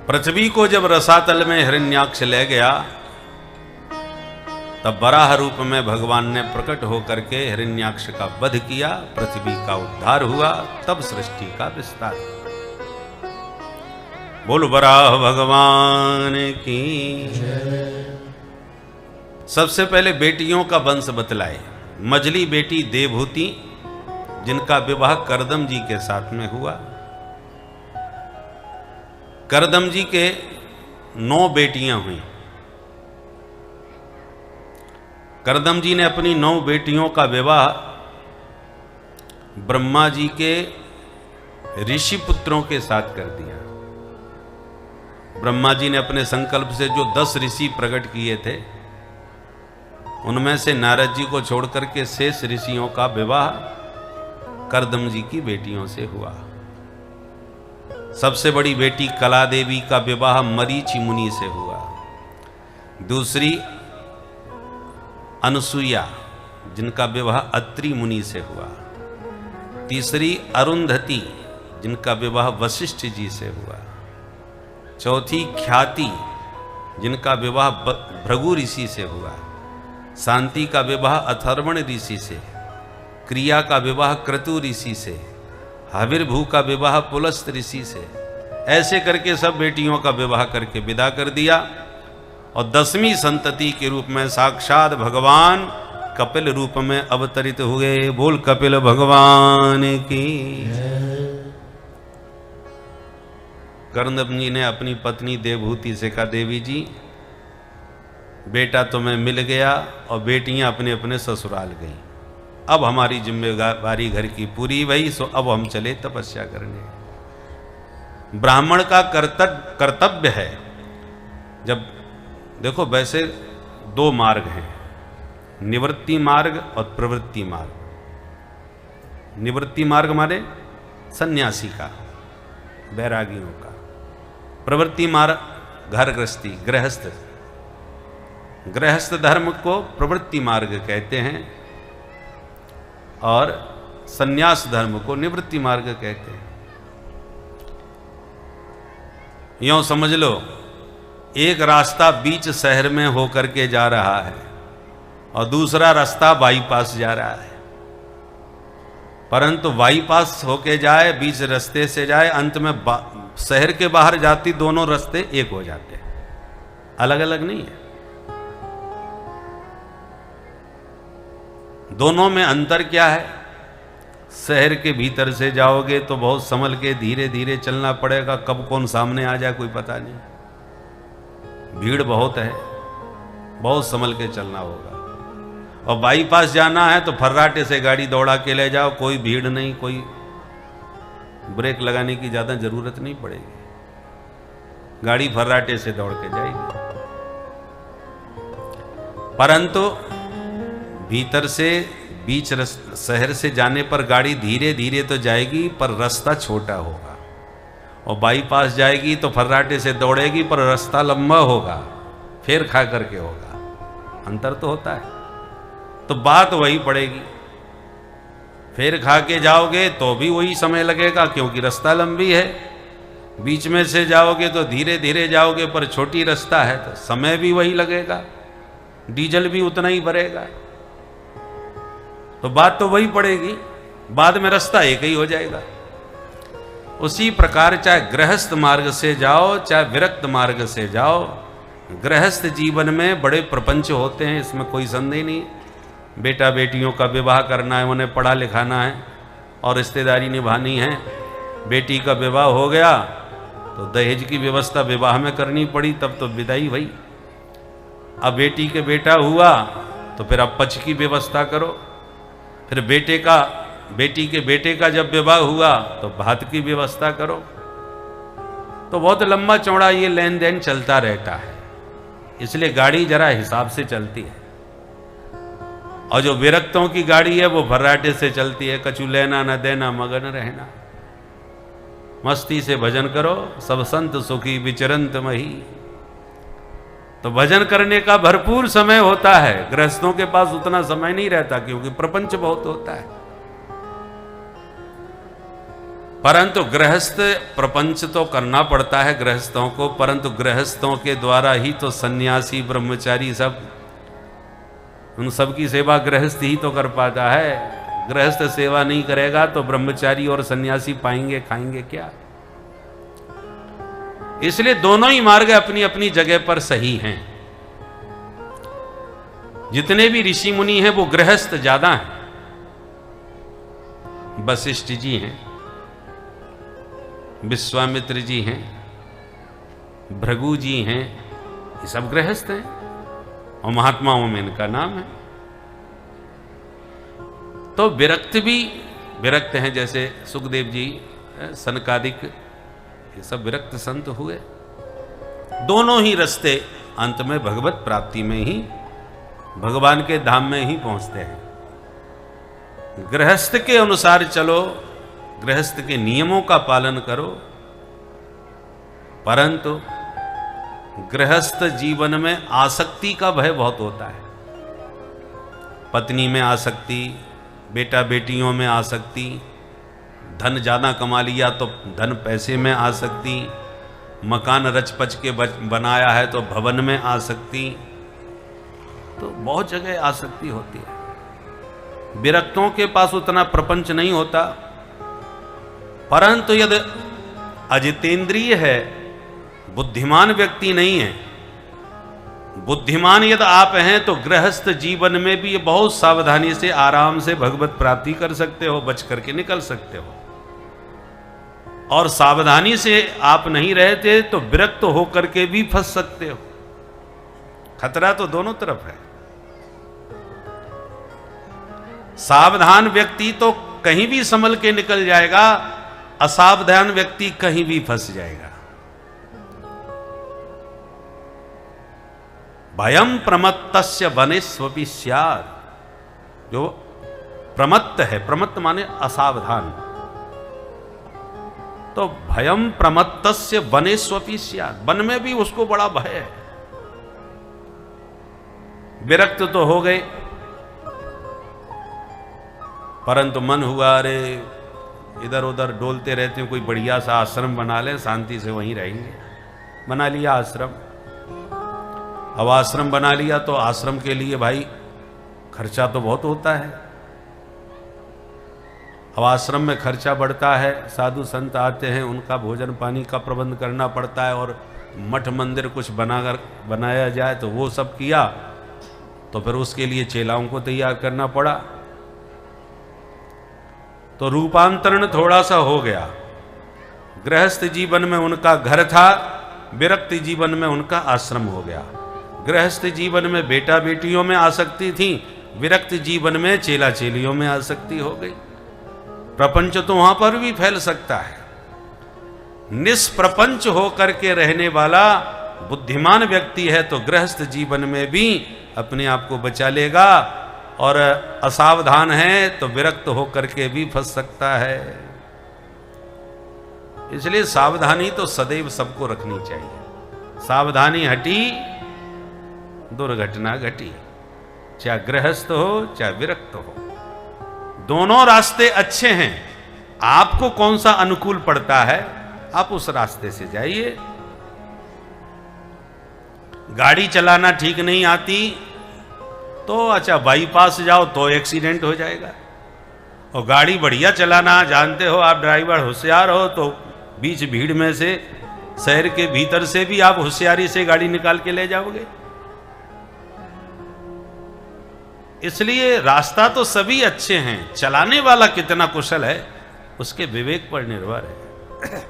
पृथ्वी को जब रसातल में हिरण्याक्ष ले गया, तब वराह रूप में भगवान ने प्रकट होकर के हिरण्याक्ष का वध किया, पृथ्वी का उद्धार हुआ, तब सृष्टि का विस्तार। बोल वराह भगवान की। सबसे पहले बेटियों का वंश बतलाए। मझली बेटी देवहूति, जिनका विवाह करदम जी के साथ में हुआ। करदम जी के 9 बेटियां हुई। करदम जी ने अपनी 9 बेटियों का विवाह ब्रह्मा जी के ऋषि पुत्रों के साथ कर दिया। ब्रह्मा जी ने अपने संकल्प से जो 10 ऋषि प्रकट किए थे, उनमें से नारद जी को छोड़कर के शेष ऋषियों का विवाह करदम जी की बेटियों से हुआ। सबसे बड़ी बेटी कला देवी का विवाह मरीचि मुनि से हुआ। दूसरी अनसुईया, जिनका विवाह अत्रि मुनि से हुआ। तीसरी अरुंधति, जिनका विवाह वशिष्ठ जी से हुआ। चौथी ख्याति, जिनका विवाह भृगु ऋषि से हुआ। शांति का विवाह अथर्वण ऋषि से। क्रिया का विवाह क्रतु ऋषि से। हविर्भू का विवाह पुलस्त ऋषि से। ऐसे करके सब बेटियों का विवाह करके विदा कर दिया, और 10वीं संतति के रूप में साक्षात भगवान कपिल रूप में अवतरित हुए। बोल कपिल भगवान की। करदम जी ने अपनी पत्नी देवहूति से कहा, देवी जी, बेटा तुम्हें मिल गया और बेटियां अपने अपने ससुराल गई। अब हमारी जिम्मेदारी घर की पूरी भई, सो अब हम चले तपस्या करने। ब्राह्मण का कर्तव्य है, जब देखो वैसे 2 मार्ग हैं, निवृत्ति मार्ग और प्रवृत्ति मार्ग। निवृत्ति मार्ग माने सन्यासी का, बैरागियों का। प्रवृत्ति मार्ग घर गृहस्थी, गृहस्थ। गृहस्थ धर्म को प्रवृत्ति मार्ग कहते हैं, और सन्यास धर्म को निवृत्ति मार्ग कहते हैं। यूं समझ लो, एक रास्ता बीच शहर में होकर के जा रहा है और दूसरा रास्ता बाईपास जा रहा है। परंतु बाईपास होके जाए, बीच रास्ते से जाए, अंत में शहर के बाहर जाती दोनों रास्ते एक हो जाते हैं, अलग अलग नहीं है। दोनों में अंतर क्या है? शहर के भीतर से जाओगे तो बहुत संभल के धीरे धीरे चलना पड़ेगा, कब कौन सामने आ जाए कोई पता नहीं। भीड़ बहुत है, बहुत संभल के चलना होगा। और बाईपास जाना है तो फर्राटे से गाड़ी दौड़ा के ले जाओ, कोई भीड़ नहीं, कोई ब्रेक लगाने की ज़्यादा ज़रूरत नहीं पड़ेगी, गाड़ी फर्राटे से दौड़ के जाएगी। परंतु भीतर से बीच शहर से जाने पर गाड़ी धीरे धीरे तो जाएगी, पर रास्ता छोटा होगा। और बाईपास जाएगी तो फर्राटे से दौड़ेगी, पर रास्ता लंबा होगा, फेर खा करके होगा। अंतर तो होता है, तो बात वही पड़ेगी। फेर खा के जाओगे तो भी वही समय लगेगा, क्योंकि रास्ता लंबी है। बीच में से जाओगे तो धीरे धीरे जाओगे, पर छोटी रास्ता है तो समय भी वही लगेगा, डीजल भी उतना ही भरेगा। तो बात तो वही पड़ेगी, बाद में रास्ता एक ही हो जाएगा। उसी प्रकार चाहे गृहस्थ मार्ग से जाओ, चाहे विरक्त मार्ग से जाओ, गृहस्थ जीवन में बड़े प्रपंच होते हैं, इसमें कोई संदेह नहीं। बेटा बेटियों का विवाह करना है, उन्हें पढ़ा लिखाना है और रिश्तेदारी निभानी है। बेटी का विवाह हो गया तो दहेज की व्यवस्था विवाह में करनी पड़ी, तब तो विदाई भई। अब बेटी के बेटा हुआ तो फिर अब पक्ष की व्यवस्था करो। फिर बेटी के बेटे का जब विवाह हुआ तो भात की व्यवस्था करो। तो बहुत लंबा चौड़ा ये लेन देन चलता रहता है, इसलिए गाड़ी जरा हिसाब से चलती है। और जो विरक्तों की गाड़ी है वो भर्राटे से चलती है, कछु लेना न देना मगन रहना। मस्ती से भजन करो, सब संत सुखी विचरंत मही। तो भजन करने का भरपूर समय होता है, गृहस्थों के पास उतना समय नहीं रहता, क्योंकि प्रपंच बहुत होता है। परंतु गृहस्थ प्रपंच तो करना पड़ता है गृहस्थों को, परंतु गृहस्थों के द्वारा ही तो सन्यासी ब्रह्मचारी सब, उन सब की सेवा गृहस्थ ही तो कर पाता है। गृहस्थ सेवा नहीं करेगा तो ब्रह्मचारी और सन्यासी पाएंगे खाएंगे क्या? इसलिए दोनों ही मार्ग अपनी अपनी जगह पर सही हैं। जितने भी ऋषि मुनि हैं वो गृहस्थ ज्यादा हैं। वशिष्ठ जी हैं, विश्वामित्र जी हैं, भृगु जी हैं, ये सब गृहस्थ हैं और महात्माओं में इनका नाम है। तो विरक्त भी विरक्त हैं, जैसे सुखदेव जी, सनकादिक, ये सब विरक्त संत हुए। दोनों ही रास्ते अंत में भगवत प्राप्ति में ही, भगवान के धाम में ही पहुंचते हैं। गृहस्थ के अनुसार चलो, गृहस्थ के नियमों का पालन करो, परंतु गृहस्थ जीवन में आसक्ति का भय बहुत होता है। पत्नी में आसक्ति, बेटा बेटियों में आसक्ति, धन ज्यादा कमा लिया तो धन पैसे में आसक्ति, मकान रच पच के बनाया है तो भवन में आसक्ति, तो बहुत जगह आसक्ति होती है। विरक्तों के पास उतना प्रपंच नहीं होता, परंतु यदि अजितेंद्रिय है, बुद्धिमान व्यक्ति नहीं है, बुद्धिमान यदि आप हैं तो गृहस्थ जीवन में भी बहुत सावधानी से आराम से भगवत प्राप्ति कर सकते हो, बच करके निकल सकते हो। और सावधानी से आप नहीं रहते तो विरक्त होकर के भी फंस सकते हो। खतरा तो दोनों तरफ है। सावधान व्यक्ति तो कहीं भी संभल के निकल जाएगा, असावधान व्यक्ति कहीं भी फंस जाएगा। भयम प्रमत्तस्य वनेष्वपि स्यात्, जो प्रमत्त है, प्रमत्त माने असावधान, तो भयम प्रमत्तस्य वनेष्वपि स्यात्, वन में भी उसको बड़ा भय है। विरक्त तो हो गए, परंतु मन हुआ अरे इधर उधर डोलते रहते हैं, कोई बढ़िया सा आश्रम बना ले, शांति से वहीं रहेंगे। बना लिया आश्रम। अब आश्रम बना लिया तो आश्रम के लिए भाई खर्चा तो बहुत होता है। अब आश्रम में खर्चा बढ़ता है, साधु संत आते हैं, उनका भोजन पानी का प्रबंध करना पड़ता है, और मठ मंदिर कुछ बनाया जाए तो वो सब किया, तो फिर उसके लिए चेलाओं को तैयार करना पड़ा। तो रूपांतरण थोड़ा सा हो गया। गृहस्थ जीवन में उनका घर था, विरक्त जीवन में उनका आश्रम हो गया। गृहस्थ जीवन में बेटा बेटियों में आसक्ति थी, विरक्त जीवन में चेला चेलियों में आसक्ति हो गई। प्रपंच तो वहां पर भी फैल सकता है। निष्प्रपंच होकर के रहने वाला बुद्धिमान व्यक्ति है तो गृहस्थ जीवन में भी अपने आप को बचा लेगा, और असावधान है तो विरक्त होकर के भी फंस सकता है। इसलिए सावधानी तो सदैव सबको रखनी चाहिए। सावधानी हटी दुर्घटना घटी, चाहे गृहस्थ हो चाहे विरक्त हो, दोनों रास्ते अच्छे हैं। आपको कौन सा अनुकूल पड़ता है आप उस रास्ते से जाइए। गाड़ी चलाना ठीक नहीं आती तो अच्छा बाईपास जाओ तो एक्सीडेंट हो जाएगा, और गाड़ी बढ़िया चलाना जानते हो, आप ड्राइवर होशियार हो, तो बीच भीड़ में से शहर के भीतर से भी आप होशियारी से गाड़ी निकाल के ले जाओगे। इसलिए रास्ता तो सभी अच्छे हैं, चलाने वाला कितना कुशल है उसके विवेक पर निर्भर है।